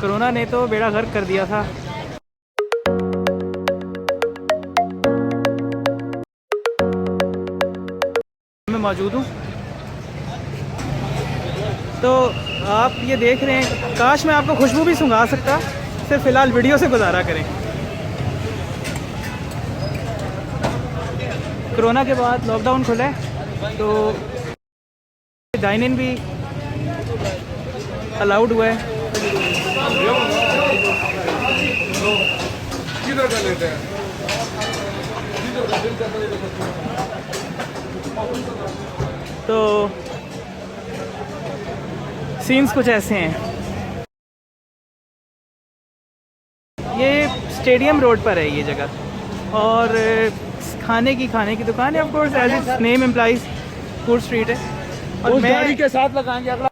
Corona ने तो बेड़ा गर्क कर दिया था। मैं मौजूद हूँ तो आप ये देख रहे हैं, काश मैं आपको खुशबू भी सूंघा सकता, सिर्फ फ़िलहाल वीडियो से गुजारा करें। कोरोना के बाद लॉकडाउन खुला है तो डाइन इन भी अलाउड हुआ है। तो सीन्स कुछ ऐसे हैं। ये स्टेडियम रोड पर है ये जगह, और खाने की दुकान है। Of course as its name employees, food street है। और मैं के साथ लगाएंगे अगला